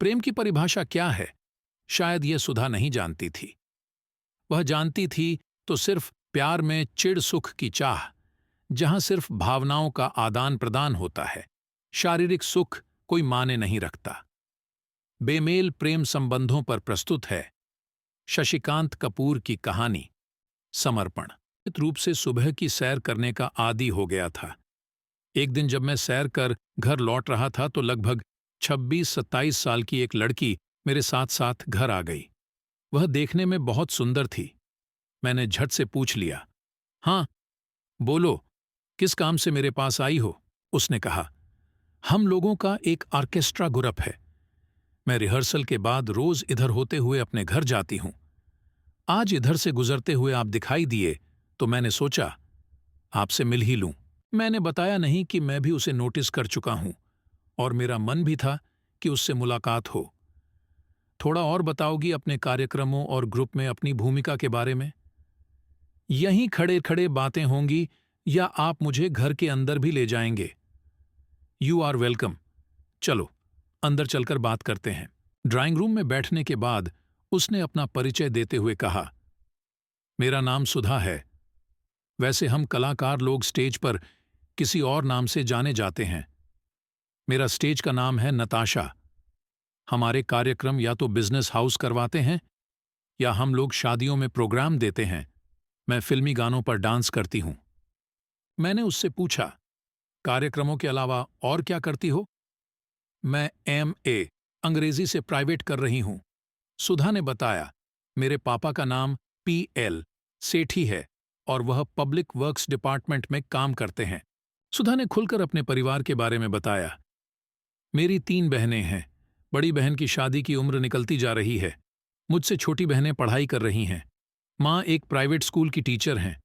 प्रेम की परिभाषा क्या है, शायद यह सुधा नहीं जानती थी। वह जानती थी तो सिर्फ प्यार में चिढ़ सुख की चाह, जहां सिर्फ भावनाओं का आदान प्रदान होता है। शारीरिक सुख कोई माने नहीं रखता। बेमेल प्रेम संबंधों पर प्रस्तुत है शशिकांत कपूर की कहानी समर्पण। नियमित रूप से सुबह की सैर करने का आदी हो गया था। एक दिन जब मैं सैर कर घर लौट रहा था तो लगभग 26-27 साल की एक लड़की मेरे साथ साथ घर आ गई। वह देखने में बहुत सुंदर थी। मैंने झट से पूछ लिया, हाँ बोलो, किस काम से मेरे पास आई हो? उसने कहा, हम लोगों का एक ऑर्केस्ट्रा ग्रुप है। मैं रिहर्सल के बाद रोज इधर होते हुए अपने घर जाती हूं। आज इधर से गुजरते हुए आप दिखाई दिए तो मैंने सोचा आपसे मिल ही लूं। मैंने बताया नहीं कि मैं भी उसे नोटिस कर चुका हूं और मेरा मन भी था कि उससे मुलाकात हो। थोड़ा और बताओगी अपने कार्यक्रमों और ग्रुप में अपनी भूमिका के बारे में? यहीं खड़े खड़े बातें होंगी या आप मुझे घर के अंदर भी ले जाएंगे? You are welcome. चलो अंदर चलकर बात करते हैं। ड्राइंग रूम में बैठने के बाद उसने अपना परिचय देते हुए कहा, मेरा नाम सुधा है। वैसे हम कलाकार लोग स्टेज पर किसी और नाम से जाने जाते हैं। मेरा स्टेज का नाम है नताशा। हमारे कार्यक्रम या तो बिजनेस हाउस करवाते हैं या हम लोग शादियों में प्रोग्राम देते हैं। मैं फिल्मी गानों पर डांस करती हूं। मैंने उससे पूछा, कार्यक्रमों के अलावा और क्या करती हो? मैं MA अंग्रेजी से प्राइवेट कर रही हूं। सुधा ने बताया, मेरे पापा का नाम PL सेठी है और वह पब्लिक वर्क्स डिपार्टमेंट में काम करते हैं। सुधा ने खुलकर अपने परिवार के बारे में बताया, मेरी 3 बहनें हैं। बड़ी बहन की शादी की उम्र निकलती जा रही है। मुझसे छोटी बहनें पढ़ाई कर रही हैं। माँ एक प्राइवेट स्कूल की टीचर हैं।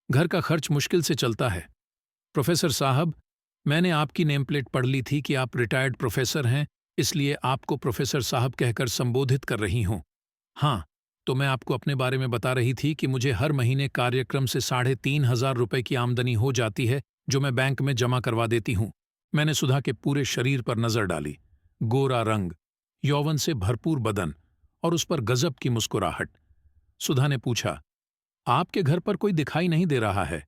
घर का खर्च मुश्किल से चलता है। प्रोफेसर साहब, मैंने आपकी नेम प्लेट पढ़ ली थी कि आप रिटायर्ड प्रोफेसर हैं, इसलिए आपको प्रोफेसर साहब कहकर संबोधित कर रही हूं। हाँ, तो मैं आपको अपने बारे में बता रही थी कि मुझे हर महीने कार्यक्रम से 3,500 रुपए की आमदनी हो जाती है, जो मैं बैंक में जमा करवा देती हूं। मैंने सुधा के पूरे शरीर पर नजर डाली। गोरा रंग, यौवन से भरपूर बदन और उस पर गजब की मुस्कुराहट। सुधा ने पूछा, आपके घर पर कोई दिखाई नहीं दे रहा है।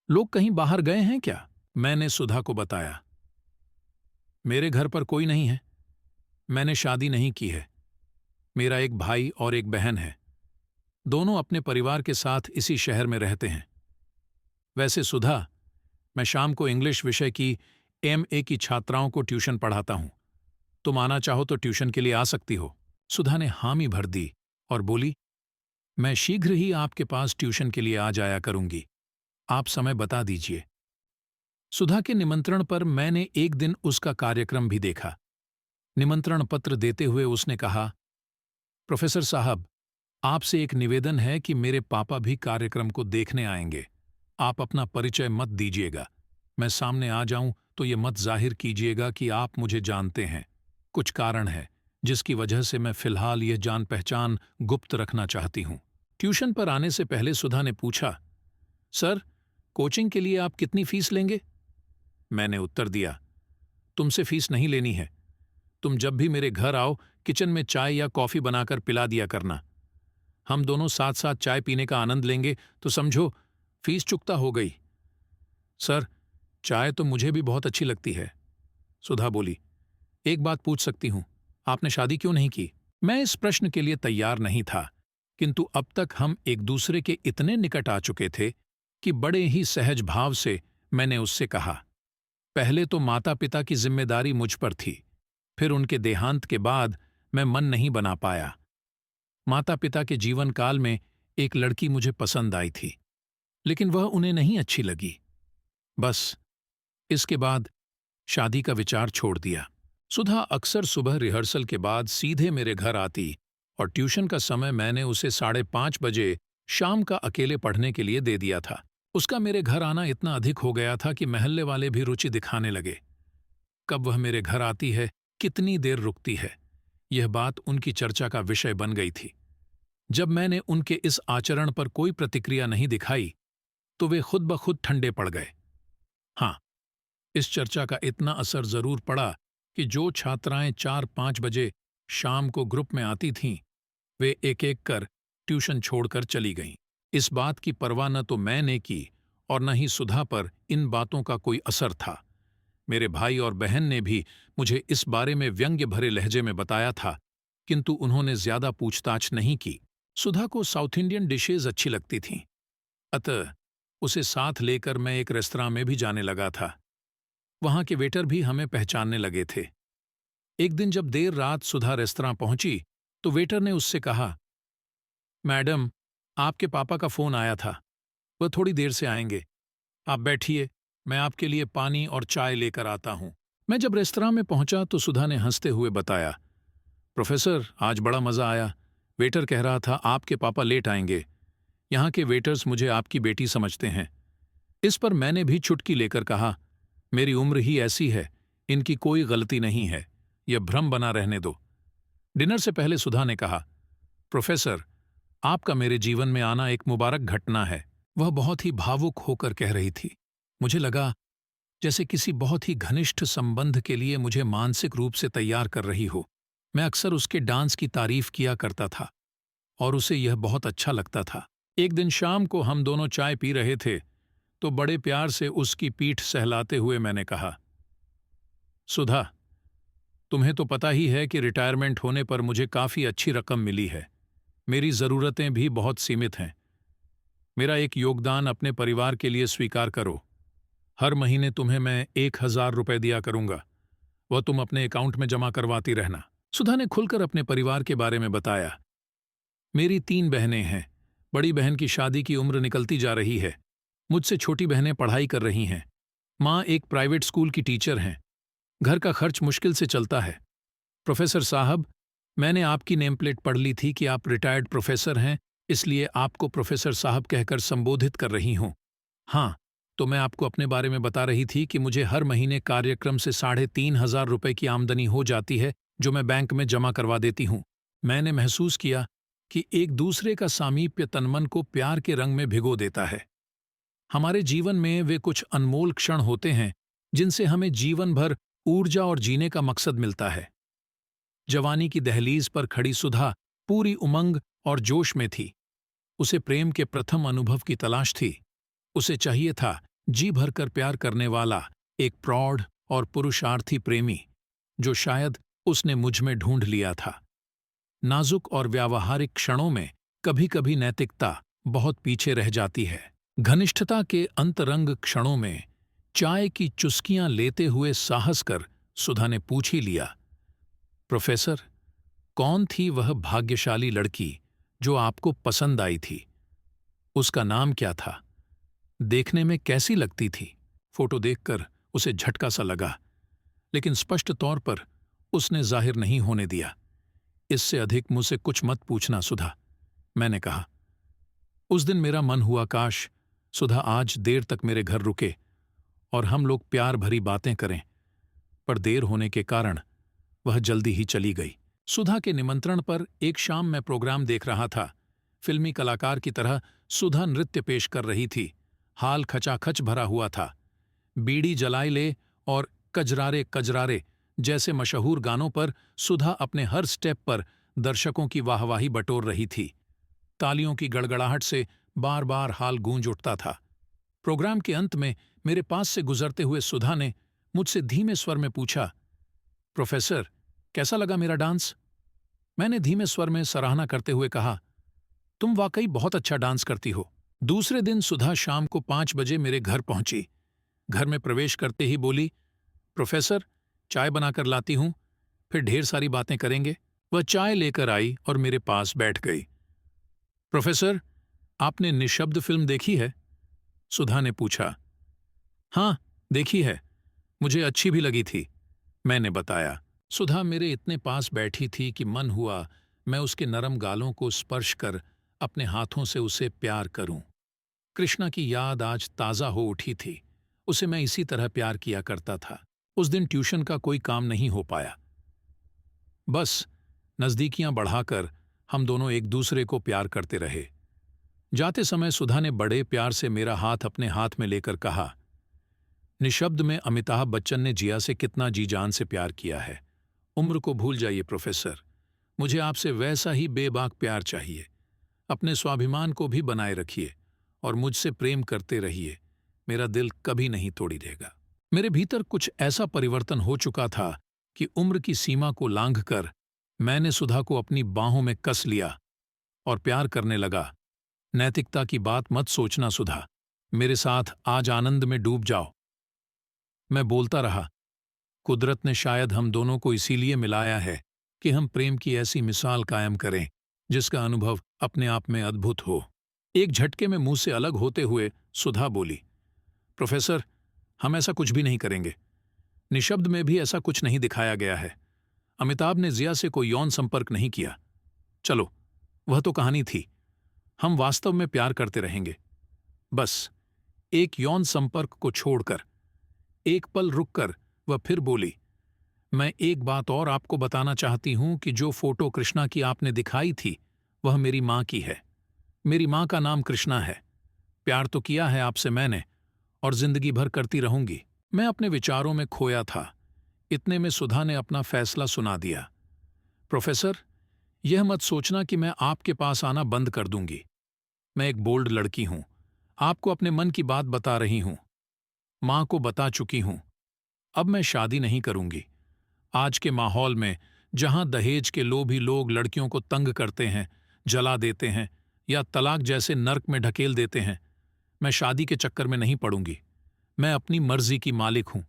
लोग कहीं बाहर गए हैं क्या? मैंने सुधा को बताया, मेरे घर पर कोई नहीं है। मैंने शादी नहीं की है। मेरा एक भाई और एक बहन है। दोनों अपने परिवार के साथ इसी शहर में रहते हैं। वैसे सुधा, मैं शाम को इंग्लिश विषय की MA की छात्राओं को ट्यूशन पढ़ाता हूं। तुम आना चाहो तो ट्यूशन के लिए आ सकती हो। सुधा ने हामी भर दी और बोली, मैं शीघ्र ही आपके पास ट्यूशन के लिए आ जाया करूंगी। आप समय बता दीजिए। सुधा के निमंत्रण पर मैंने एक दिन उसका कार्यक्रम भी देखा। निमंत्रण पत्र देते हुए उसने कहा, प्रोफेसर साहब, आपसे एक निवेदन है कि मेरे पापा भी कार्यक्रम को देखने आएंगे। आप अपना परिचय मत दीजिएगा। मैं सामने आ जाऊं तो ये मत जाहिर कीजिएगा कि आप मुझे जानते हैं। कुछ कारण है जिसकी वजह से मैं फिलहाल यह जान पहचान गुप्त रखना चाहती हूं। ट्यूशन पर आने से पहले सुधा ने पूछा, सर, कोचिंग के लिए आप कितनी फीस लेंगे? मैंने उत्तर दिया, तुमसे फीस नहीं लेनी है। तुम जब भी मेरे घर आओ किचन में चाय या कॉफी बनाकर पिला दिया करना। हम दोनों साथ साथ चाय पीने का आनंद लेंगे तो समझो फीस चुकता हो गई। सर, चाय तो मुझे भी बहुत अच्छी लगती है। सुधा बोली, एक बात पूछ सकती हूं, आपने शादी क्यों नहीं की? मैं इस प्रश्न के लिए तैयार नहीं था, किंतु अब तक हम एक दूसरे के इतने निकट आ चुके थे कि बड़े ही सहज भाव से मैंने उससे कहा, पहले तो माता पिता की जिम्मेदारी मुझ पर थी, फिर उनके देहांत के बाद मैं मन नहीं बना पाया। माता पिता के जीवन काल में एक लड़की मुझे पसंद आई थी, लेकिन वह उन्हें नहीं अच्छी लगी। बस इसके बाद शादी का विचार छोड़ दिया। सुधा अक्सर सुबह रिहर्सल के बाद सीधे मेरे घर आती और ट्यूशन का समय मैंने उसे 5:30 बजे शाम का अकेले पढ़ने के लिए दे दिया था। उसका मेरे घर आना इतना अधिक हो गया था कि मोहल्ले वाले भी रुचि दिखाने लगे। कब वह मेरे घर आती है, कितनी देर रुकती है, यह बात उनकी चर्चा का विषय बन गई थी। जब मैंने उनके इस आचरण पर कोई प्रतिक्रिया नहीं दिखाई तो वे खुद ब खुद ठंडे पड़ गए। हाँ, इस चर्चा का इतना असर जरूर पड़ा कि जो छात्राएं 4-5 बजे शाम को ग्रुप में आती थीं, वे एक एक कर ट्यूशन छोड़कर चली गईं। इस बात की परवाह न तो मैंने की और न ही सुधा पर इन बातों का कोई असर था। मेरे भाई और बहन ने भी मुझे इस बारे में व्यंग्य भरे लहजे में बताया था, किंतु उन्होंने ज्यादा पूछताछ नहीं की। सुधा को साउथ इंडियन डिशेज अच्छी लगती थीं, अतः उसे साथ लेकर मैं एक रेस्तरां में भी जाने लगा था। वहां के वेटर भी हमें पहचानने लगे थे। एक दिन जब देर रात सुधा रेस्तरां पहुंची तो वेटर ने उससे कहा, मैडम, आपके पापा का फोन आया था, वह थोड़ी देर से आएंगे। आप बैठिए, मैं आपके लिए पानी और चाय लेकर आता हूं। मैं जब रेस्तरां में पहुंचा तो सुधा ने हंसते हुए बताया, प्रोफेसर, आज बड़ा मजा आया। वेटर कह रहा था आपके पापा लेट आएंगे। यहाँ के वेटर्स मुझे आपकी बेटी समझते हैं। इस पर मैंने भी चुटकी लेकर कहा, मेरी उम्र ही ऐसी है, इनकी कोई गलती नहीं है, यह भ्रम बना रहने दो। डिनर से पहले सुधा ने कहा, प्रोफेसर, आपका मेरे जीवन में आना एक मुबारक घटना है। वह बहुत ही भावुक होकर कह रही थी। मुझे लगा जैसे किसी बहुत ही घनिष्ठ संबंध के लिए मुझे मानसिक रूप से तैयार कर रही हो। मैं अक्सर उसके डांस की तारीफ किया करता था और उसे यह बहुत अच्छा लगता था। एक दिन शाम को हम दोनों चाय पी रहे थे तो बड़े प्यार से उसकी पीठ सहलाते हुए मैंने कहा, सुधा, तुम्हें तो पता ही है कि रिटायरमेंट होने पर मुझे काफी अच्छी रकम मिली है। मेरी जरूरतें भी बहुत सीमित हैं। मेरा एक योगदान अपने परिवार के लिए स्वीकार करो। हर महीने तुम्हें मैं 1,000 रुपए दिया करूंगा, वह तुम अपने अकाउंट में जमा करवाती रहना। सुधा ने खुलकर अपने परिवार के बारे में बताया। मेरी 3 बहनें हैं। बड़ी बहन की शादी की उम्र निकलती जा रही है। मुझसे छोटी बहनें पढ़ाई कर रही हैं। माँ एक प्राइवेट स्कूल की टीचर हैं। घर का खर्च मुश्किल से चलता है। प्रोफेसर साहब, मैंने आपकी नेम प्लेट पढ़ ली थी कि आप रिटायर्ड प्रोफेसर हैं, इसलिए आपको प्रोफेसर साहब कहकर संबोधित कर रही हूं। हाँ, तो मैं आपको अपने बारे में बता रही थी कि मुझे हर महीने कार्यक्रम से 3,500 रुपए की आमदनी हो जाती है, जो मैं बैंक में जमा करवा देती हूं। मैंने महसूस किया कि एक दूसरे का सामीप्य तनमन को प्यार के रंग में भिगो देता है। हमारे जीवन में वे कुछ अनमोल क्षण होते हैं जिनसे हमें जीवन भर ऊर्जा और जीने का मकसद मिलता है। जवानी की दहलीज पर खड़ी सुधा पूरी उमंग और जोश में थी। उसे प्रेम के प्रथम अनुभव की तलाश थी। उसे चाहिए था जी भरकर प्यार करने वाला एक प्रौढ़ और पुरुषार्थी प्रेमी, जो शायद उसने मुझ में ढूंढ लिया था। नाजुक और व्यावहारिक क्षणों में कभी कभी नैतिकता बहुत पीछे रह जाती है। घनिष्ठता के अंतरंग क्षणों में चाय की चुस्कियां लेते हुए साहस कर सुधा ने पूछ ही लिया, प्रोफेसर, कौन थी वह भाग्यशाली लड़की जो आपको पसंद आई थी? उसका नाम क्या था? देखने में कैसी लगती थी? फोटो देखकर उसे झटका सा लगा, लेकिन स्पष्ट तौर पर उसने जाहिर नहीं होने दिया। इससे अधिक मुझसे कुछ मत पूछना सुधा, मैंने कहा। उस दिन मेरा मन हुआ काश सुधा आज देर तक मेरे घर रुके और हम लोग प्यार भरी बातें करें, पर देर होने के कारण वह जल्दी ही चली गई। सुधा के निमंत्रण पर एक शाम मैं प्रोग्राम देख रहा था। फिल्मी कलाकार की तरह सुधा नृत्य पेश कर रही थी। हाल खचाखच भरा हुआ था। बीड़ी जलाई ले और कजरारे कजरारे जैसे मशहूर गानों पर सुधा अपने हर स्टेप पर दर्शकों की वाहवाही बटोर रही थी। तालियों की गड़गड़ाहट से बार बार हाल गूंज उठता था। प्रोग्राम के अंत में मेरे पास से गुजरते हुए सुधा ने मुझसे धीमे स्वर में पूछा, प्रोफेसर, कैसा लगा मेरा डांस? मैंने धीमे स्वर में सराहना करते हुए कहा, तुम वाकई बहुत अच्छा डांस करती हो। दूसरे दिन सुधा शाम को 5 बजे मेरे घर पहुंची। घर में प्रवेश करते ही बोली, प्रोफेसर, चाय बनाकर लाती हूं, फिर ढेर सारी बातें करेंगे। वह चाय लेकर आई और मेरे पास बैठ गई। प्रोफेसर, आपने निशब्द फिल्म देखी है? सुधा ने पूछा। हाँ, देखी है, मुझे अच्छी भी लगी थी, मैंने बताया। सुधा मेरे इतने पास बैठी थी कि मन हुआ मैं उसके नरम गालों को स्पर्श कर अपने हाथों से उसे प्यार करूं। कृष्णा की याद आज ताज़ा हो उठी थी। उसे मैं इसी तरह प्यार किया करता था। उस दिन ट्यूशन का कोई काम नहीं हो पाया। बस नज़दीकियां बढ़ाकर हम दोनों एक दूसरे को प्यार करते रहे। जाते समय सुधा ने बड़े प्यार से मेरा हाथ अपने हाथ में लेकर कहा, निशब्द में अमिताभ बच्चन ने जिया से कितना जी जान से प्यार किया है। उम्र को भूल जाइए प्रोफेसर, मुझे आपसे वैसा ही बेबाक प्यार चाहिए। अपने स्वाभिमान को भी बनाए रखिए और मुझसे प्रेम करते रहिए। मेरा दिल कभी नहीं तोड़ी देगा। मेरे भीतर कुछ ऐसा परिवर्तन हो चुका था कि उम्र की सीमा को लांघकर मैंने सुधा को अपनी बाहों में कस लिया और प्यार करने लगा। नैतिकता की बात मत सोचना सुधा, मेरे साथ आज आनंद में डूब जाओ। मैं बोलता रहा, कुदरत ने शायद हम दोनों को इसीलिए मिलाया है कि हम प्रेम की ऐसी मिसाल कायम करें जिसका अनुभव अपने आप में अद्भुत हो। एक झटके में मुंह से अलग होते हुए सुधा बोली, प्रोफेसर, हम ऐसा कुछ भी नहीं करेंगे। निशब्द में भी ऐसा कुछ नहीं दिखाया गया है। अमिताभ ने जिया से कोई यौन संपर्क नहीं किया। चलो, वह तो कहानी थी। हम वास्तव में प्यार करते रहेंगे। बस एक यौन संपर्क को छोड़कर। एक पल रुककर वह फिर बोली, मैं एक बात और आपको बताना चाहती हूं कि जो फोटो कृष्णा की आपने दिखाई थी वह मेरी मां की है। मेरी मां का नाम कृष्णा है। प्यार तो किया है आपसे मैंने और जिंदगी भर करती रहूंगी। मैं अपने विचारों में खोया था। इतने में सुधा ने अपना फैसला सुना दिया। प्रोफेसर, यह मत सोचना कि मैं आपके पास आना बंद कर दूंगी। मैं एक बोल्ड लड़की हूं। आपको अपने मन की बात बता रही हूं। मां को बता चुकी हूं। अब मैं शादी नहीं करूंगी। आज के माहौल में जहां दहेज के लोभी लोग लड़कियों को तंग करते हैं, जला देते हैं या तलाक जैसे नर्क में ढकेल देते हैं, मैं शादी के चक्कर में नहीं पड़ूंगी। मैं अपनी मर्जी की मालिक हूं।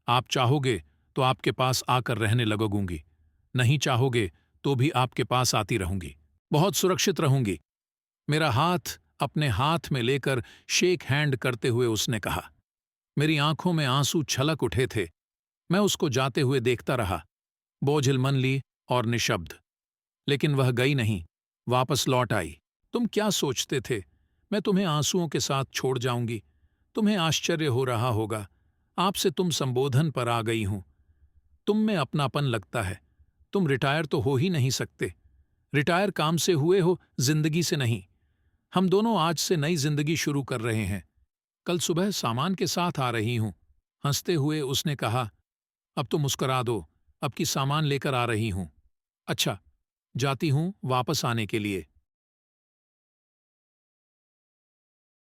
आप चाहोगे तो आपके पास आकर रहने लगूंगी, नहीं चाहोगे तो भी आपके पास आती रहूंगी। बहुत सुरक्षित रहूंगी। मेरा हाथ अपने हाथ में लेकर शेक हैंड करते हुए उसने कहा। मेरी आंखों में आंसू छलक उठे थे। मैं उसको जाते हुए देखता रहा, बोझिल मन ली और निशब्द। लेकिन वह गई नहीं, वापस लौट आई। तुम क्या सोचते थे मैं तुम्हें आंसुओं के साथ छोड़ जाऊंगी? तुम्हें आश्चर्य हो रहा होगा। आपसे तुम संबोधन पर आ गई हूं। तुम में अपनापन लगता है। तुम रिटायर तो हो ही नहीं सकते। रिटायर काम से हुए हो, जिंदगी से नहीं। हम दोनों आज से नई जिंदगी शुरू कर रहे हैं। कल सुबह सामान के साथ आ रही हूं। हंसते हुए उसने कहा, अब तो मुस्कुरा दो, अब की सामान लेकर आ रही हूं। अच्छा, जाती हूं वापस आने के लिए।